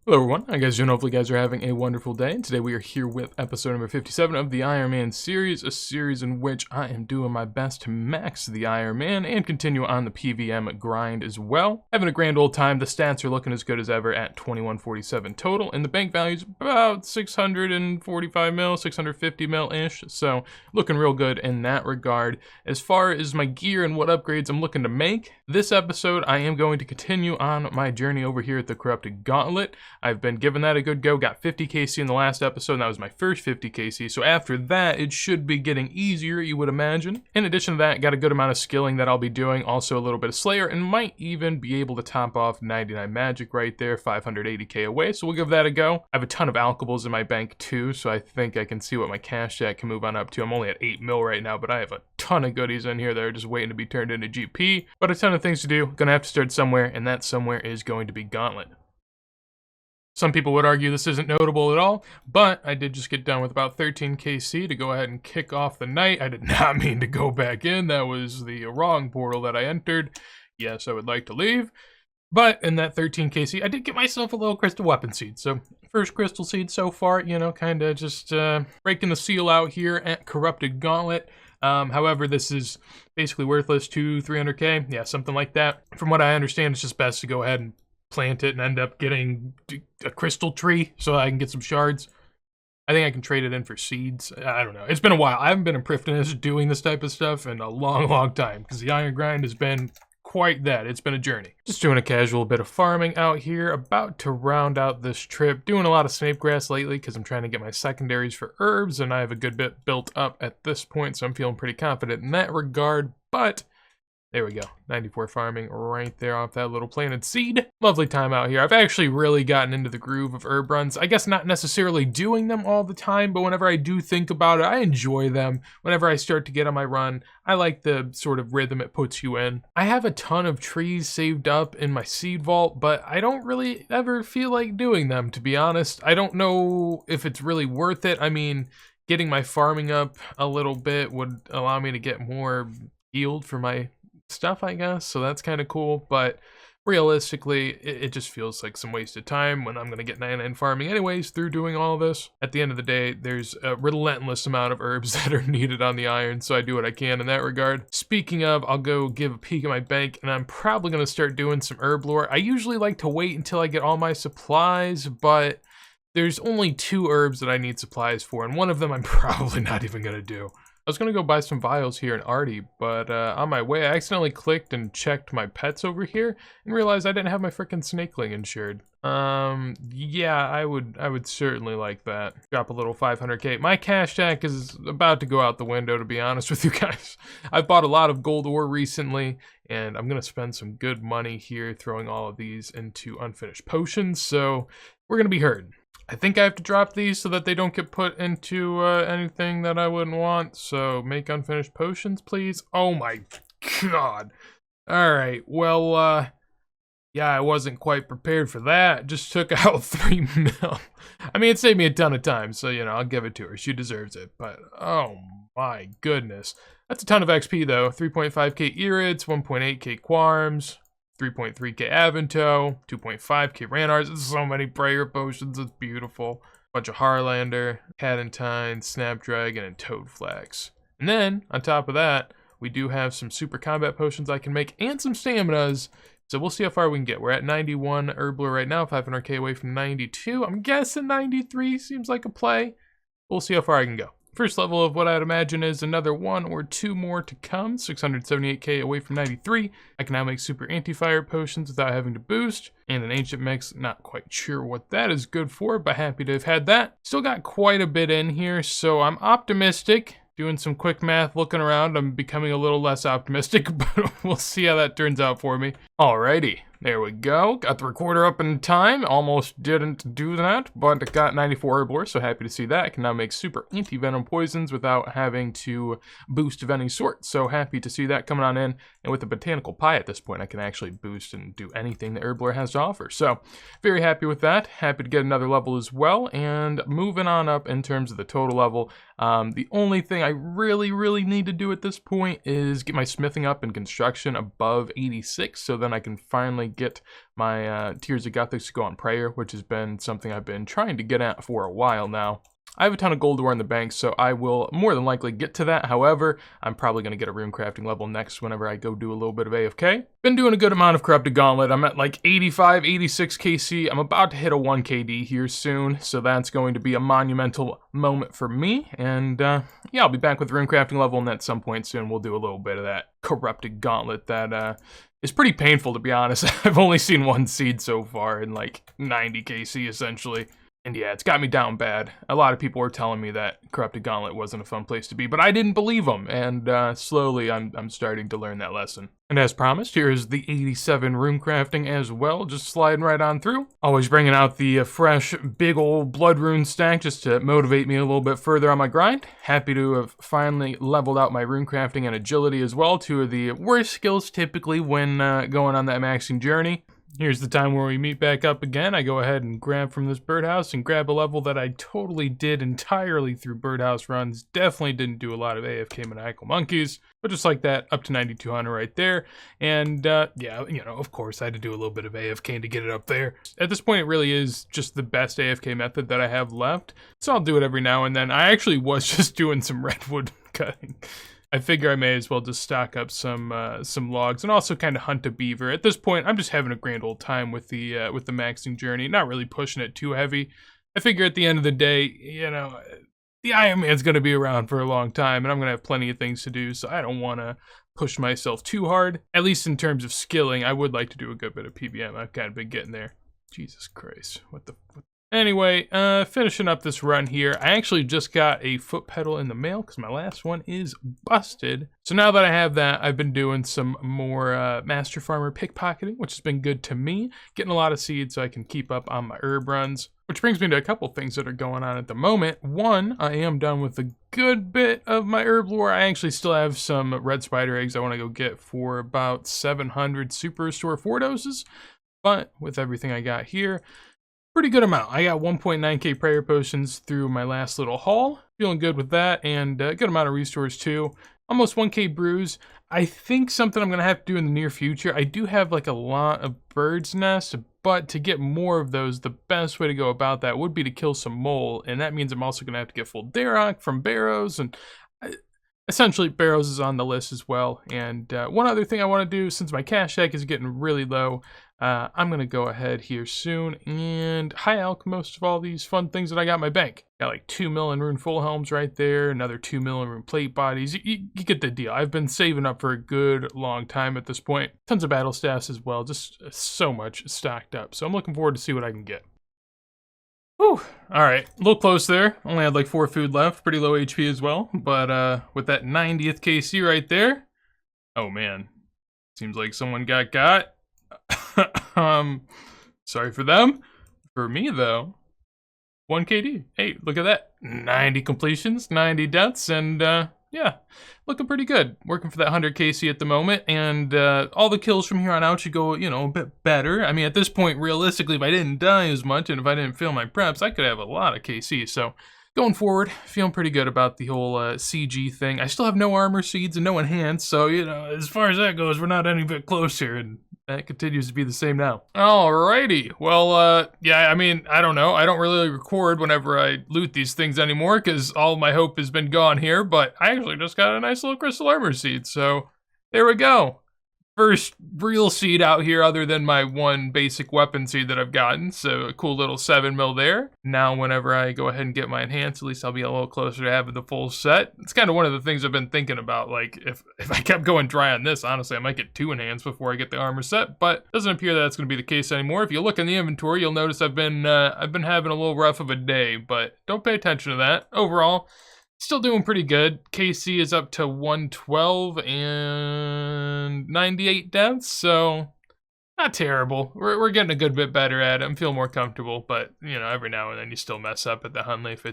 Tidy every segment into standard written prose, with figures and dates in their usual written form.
Hello everyone, I guys doing? Hopefully you guys are having a wonderful day. And today we are here with episode number 57 of the Ironman series, a series in which I am doing my best to max the Ironman and continue on the PVM grind as well. Having a grand old time. The stats are looking as good as ever at 2147 total, and the bank value is about 645 mil, 650 mil-ish, so looking real good in that regard. As far as my gear and what upgrades I'm looking to make, this episode I am going to continue on my journey over here at the Corrupted Gauntlet. I've been giving that a good go, got 50 KC in the last episode, and that was my first 50 KC, so after that, it should be getting easier, you would imagine. In addition to that, got a good amount of skilling that I'll be doing, also a little bit of Slayer, and might even be able to top off 99 Magic right there, 580k away, so we'll give that a go. I have a ton of alkables in my bank too, so I think I can see what my cash stack can move on up to. I'm only at 8 mil right now, but I have a ton of goodies in here that are just waiting to be turned into GP, but a ton of things to do. Gonna have to start somewhere, and that somewhere is going to be Gauntlet. Some people would argue this isn't notable at all, but I did just get done with about 13 KC to go ahead and kick off the night. I did not mean to go back in. That was the wrong portal that I entered. Yes, I would like to leave. But in that 13 KC, I did get myself a little crystal weapon seed. So first crystal seed so far, you know, kind of just breaking the seal out here at Corrupted Gauntlet. However, this is basically worthless, 200-300k. Yeah, something like that. From what I understand, it's just best to go ahead and plant it and end up getting a crystal tree so I can get some shards. I think I can trade it in for seeds. I don't know. It's been a while. I haven't been in Prifddinas doing this type of stuff in a long time because the iron grind has been quite that. It's been a journey. Just doing a casual bit of farming out here, about to round out this trip. Doing a lot of snape grass lately because I'm trying to get my secondaries for herbs, and I have a good bit built up at this point, so I'm feeling pretty confident in that regard, but there we go, 94 farming right there off that little planted seed. Lovely time out here. I've actually really gotten into the groove of herb runs. I guess not necessarily doing them all the time, but whenever I do think about it, I enjoy them. Whenever I start to get on my run, I like the sort of rhythm it puts you in. I have a ton of trees saved up in my seed vault, but I don't really ever feel like doing them, to be honest. I don't know if it's really worth it. I mean, getting my farming up a little bit would allow me to get more yield for my stuff, I guess, so that's kind of cool, but realistically it just feels like some wasted time when I'm gonna get 99 farming anyways through doing all this. At the end of the day, there's a relentless amount of herbs that are needed on the iron, so I do what I can in that regard. Speaking of, I'll go give a peek at my bank, and I'm probably gonna start doing some herb lore. I usually like to wait until I get all my supplies, but there's only 2 herbs that I need supplies for, and one of them I'm probably not even gonna do. I was gonna go buy some vials here in Artie, but on my way I accidentally clicked and checked my pets over here and realized I didn't have my frickin' snakeling insured. Yeah, I would certainly like that. Drop a little 500k. My cash stack is about to go out the window, to be honest with you guys. I've bought a lot of gold ore recently, and I'm gonna spend some good money here throwing all of these into unfinished potions, so we're gonna be hurting. I think I have to drop these so that they don't get put into anything that I wouldn't want. So make unfinished potions, please. Oh my god. Alright, well, yeah, I wasn't quite prepared for that. Just took out 3 mil. I mean, it saved me a ton of time, so, you know, I'll give it to her. She deserves it, but oh my goodness. That's a ton of XP, though. 3.5k Irids, 1.8k Quarms, 3.3k Avanto, 2.5k Ranars. There's so many prayer potions, it's beautiful. Bunch of Harlander, Cadentine, Snapdragon, and Toadflax. And then, on top of that, we do have some super combat potions I can make, and some staminas. So we'll see how far we can get. We're at 91 Herbler right now, 500k away from 92. I'm guessing 93 seems like a play. We'll see how far I can go. First level of what I'd imagine is another 1 or 2 more to come, 678k away from 93. I can now make super anti-fire potions without having to boost, and an ancient mix, not quite sure what that is good for, but happy to have had that. Still got quite a bit in here, so I'm optimistic. Doing some quick math, looking around, I'm becoming a little less optimistic, but we'll see how that turns out for me. Alrighty, there we go. Got the recorder up in time. Almost didn't do that, but got 94 Herbivore, so happy to see that. I can now make super anti-venom poisons without having to boost of any sort, so happy to see that coming on in. And with the Botanical Pie at this point, I can actually boost and do anything the Herbivore has to offer. So, very happy with that. Happy to get another level as well, and moving on up in terms of the total level. The only thing I really need to do at this point is get my smithing up and construction above 86, so then I can finally get my Tears of Gothics to go on prayer, which has been something I've been trying to get at for a while now. I have a ton of gold ore in the bank, so I will more than likely get to that. However, I'm probably going to get a rune crafting level next whenever I go do a little bit of AFK. Been doing a good amount of Corrupted Gauntlet. I'm at like 85, 86 KC. I'm about to hit a 1 KD here soon, so that's going to be a monumental moment for me. And yeah, I'll be back with rune crafting level, and at some point soon we'll do a little bit of that Corrupted Gauntlet that is pretty painful, to be honest. I've only seen one seed so far in like 90 KC essentially. And yeah, it's got me down bad. A lot of people were telling me that Corrupted Gauntlet wasn't a fun place to be, but I didn't believe them, and slowly I'm starting to learn that lesson. And as promised, here is the 87 rune crafting as well, just sliding right on through. Always bringing out the fresh, big old blood rune stack just to motivate me a little bit further on my grind. Happy to have finally leveled out my rune crafting and agility as well, two of the worst skills typically when going on that maxing journey. Here's the time where we meet back up again. I go ahead and grab from this birdhouse and grab a level that I totally did entirely through birdhouse runs. Definitely didn't do a lot of AFK maniacal monkeys, but just like that, up to 9200 right there. And yeah, you know, of course I had to do a little bit of AFK to get it up there. At this point, it really is just the best AFK method that I have left, so I'll do it every now and then. I actually was just doing some redwood cutting. I figure I may as well just stock up some logs and also kind of hunt a beaver. At this point, I'm just having a grand old time with the maxing journey, not really pushing it too heavy. I figure at the end of the day, you know, the Iron Man's going to be around for a long time, and I'm going to have plenty of things to do, so I don't want to push myself too hard. At least in terms of skilling, I would like to do a good bit of PBM. I've kind of been getting there. Jesus Christ, what the... Anyway, finishing up this run here, I actually just got a foot pedal in the mail because my last one is busted. So now that I have that, I've been doing some more Master Farmer pickpocketing, which has been good to me. Getting a lot of seeds so I can keep up on my herb runs. Which brings me to a couple things that are going on at the moment. One, I am done with a good bit of my herb lore. I actually still have some red spider eggs I want to go get for about 700 Super Restore 4 doses. But with everything I got here, pretty good amount. I got 1.9k prayer potions through my last little haul. Feeling good with that, and a good amount of restores too. Almost 1k brews. I think something I'm going to have to do in the near future. I do have like a lot of bird's nests, but to get more of those, the best way to go about that would be to kill some mole, and that means I'm also going to have to get full Darrock from Barrows, and essentially Barrows is on the list as well. And one other thing I want to do, since my cash tag is getting really low, I'm going to go ahead here soon and high alch most of all these fun things that I got in my bank. Got like 2 million rune full helms right there, another 2 million rune plate bodies. You get the deal. I've been saving up for a good long time at this point. Tons of battle staffs as well, just so much stocked up. So I'm looking forward to see what I can get. Whew. Alright, a little close there. Only had like 4 food left, pretty low HP as well. But with that 90th KC right there, oh man, seems like someone got. Sorry for them. For me though, 1 KD. Hey, look at that. 90 completions, 90 deaths, and yeah, looking pretty good. Working for that 100 KC at the moment, and all the kills from here on out should go, you know, a bit better. I mean, at this point, realistically, if I didn't die as much and if I didn't fail my preps, I could have a lot of KC. So going forward, feeling pretty good about the whole CG thing. I still have no armor seeds and no enhance, so, you know, as far as that goes, we're not any bit closer, and that continues to be the same now. Alrighty, well, yeah, I mean, I don't know. I don't really record whenever I loot these things anymore because all my hope has been gone here, but I actually just got a nice little crystal armor seed, so there we go. First real seed out here other than my one basic weapon seed that I've gotten, so a cool little 7 mil there. Now whenever I go ahead and get my enhance, at least I'll be a little closer to having the full set. It's kind of one of the things I've been thinking about, like if I kept going dry on this, honestly I might get 2 enhance before I get the armor set, but it doesn't appear that that's going to be the case anymore. If you look in the inventory, you'll notice I've been having a little rough of a day, but don't pay attention to that. Overall, still doing pretty good. KC is up to 112 and 98 deaths, so not terrible. We're getting a good bit better at it. I'm feeling more comfortable, but you know, every now and then you still mess up at the Hunleaf.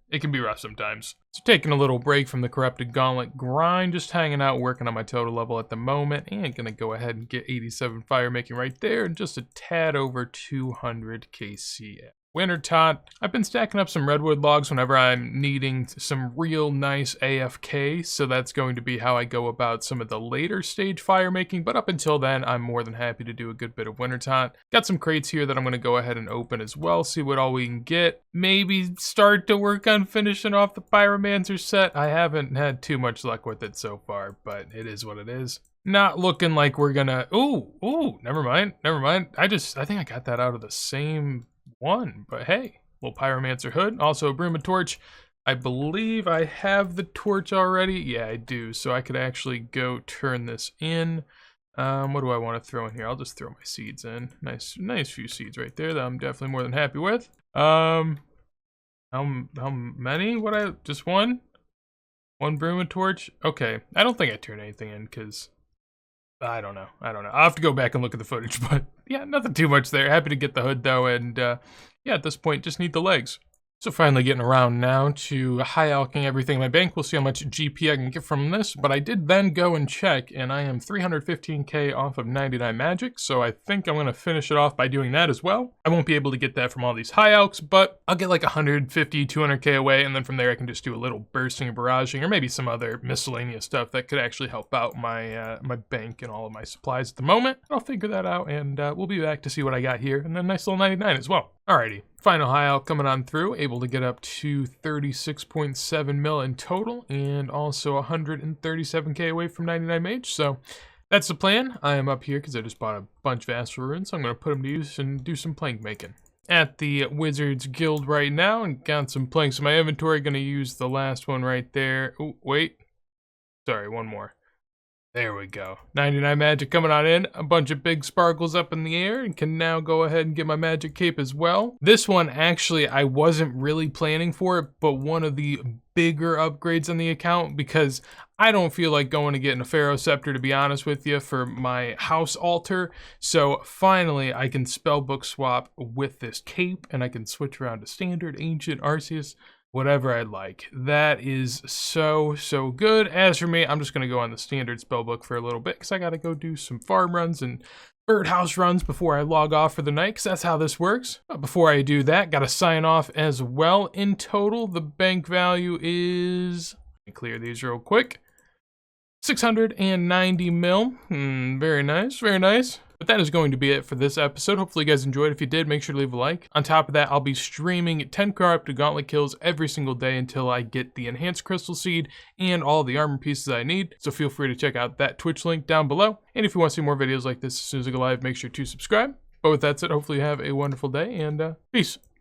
It can be rough sometimes. So taking a little break from the Corrupted Gauntlet grind, just hanging out, working on my total level at the moment, and gonna go ahead and get 87 fire making right there, and just a tad over 200 KC. Winter tot. I've been stacking up some redwood logs whenever I'm needing some real nice AFK, so that's going to be how I go about some of the later stage fire making, but up until then, I'm more than happy to do a good bit of winter tot. Got some crates here that I'm going to go ahead and open as well, see what all we can get. Maybe start to work on finishing off the Pyromancer set. I haven't had too much luck with it so far, but it is what it is. Not looking like we're gonna, ooh, never mind. I think I got that out of the same one, but hey, little Pyromancer hood, also a broom and torch. I believe I have the torch already. Yeah, I do, so I could actually go turn this in. What do I want to throw in here? I'll just throw my seeds in. Nice few seeds right there that I'm definitely more than happy with. How many? Just one? One broom and torch? Okay, I don't think I turned anything in, because I don't know. I'll have to go back and look at the footage, but yeah, nothing too much there. Happy to get the hood though, and yeah, at this point, just need the legs. So finally getting around now to high-alking everything in my bank. We'll see how much GP I can get from this, but I did then go and check, and I am 315k off of 99 magic, so I think I'm going to finish it off by doing that as well. I won't be able to get that from all these high-alks, but I'll get like 150, 200k away, and then from there I can just do a little bursting or barraging, or maybe some other miscellaneous stuff that could actually help out my my bank and all of my supplies at the moment. I'll figure that out, and we'll be back to see what I got here, and then nice little 99 as well. Alrighty, final high out coming on through, able to get up to 36.7 mil in total, and also 137k away from 99 mage, so that's the plan. I am up here because I just bought a bunch of astral runes, so I'm going to put them to use and do some plank making. At the Wizards Guild right now, and got some planks in my inventory, going to use the last one right there. Oh, wait, sorry, one more. There we go. 99 magic coming on in. A bunch of big sparkles up in the air, and can now go ahead and get my magic cape as well. This one, actually, I wasn't really planning for it, but one of the bigger upgrades on the account, because I don't feel like going to getting a Pharaoh Scepter, to be honest with you, for my house altar. So finally, I can spellbook swap with this cape, and I can switch around to standard, ancient, Arceus, whatever I'd like. That is so good. As for me, I'm just going to go on the standard spellbook for a little bit because I got to go do some farm runs and birdhouse runs before I log off for the night, because that's how this works. But before I do that, got to sign off as well. In total, the bank value is, let me clear these real quick, 690 mil. Very nice. But that is going to be it for this episode. Hopefully you guys enjoyed. If you did, make sure to leave a like. On top of that, I'll be streaming 10 corrupt to Gauntlet kills every single day until I get the enhanced crystal seed and all the armor pieces I need. So feel free to check out that Twitch link down below. And if you want to see more videos like this as soon as I go live, make sure to subscribe. But with that said, hopefully you have a wonderful day, and peace.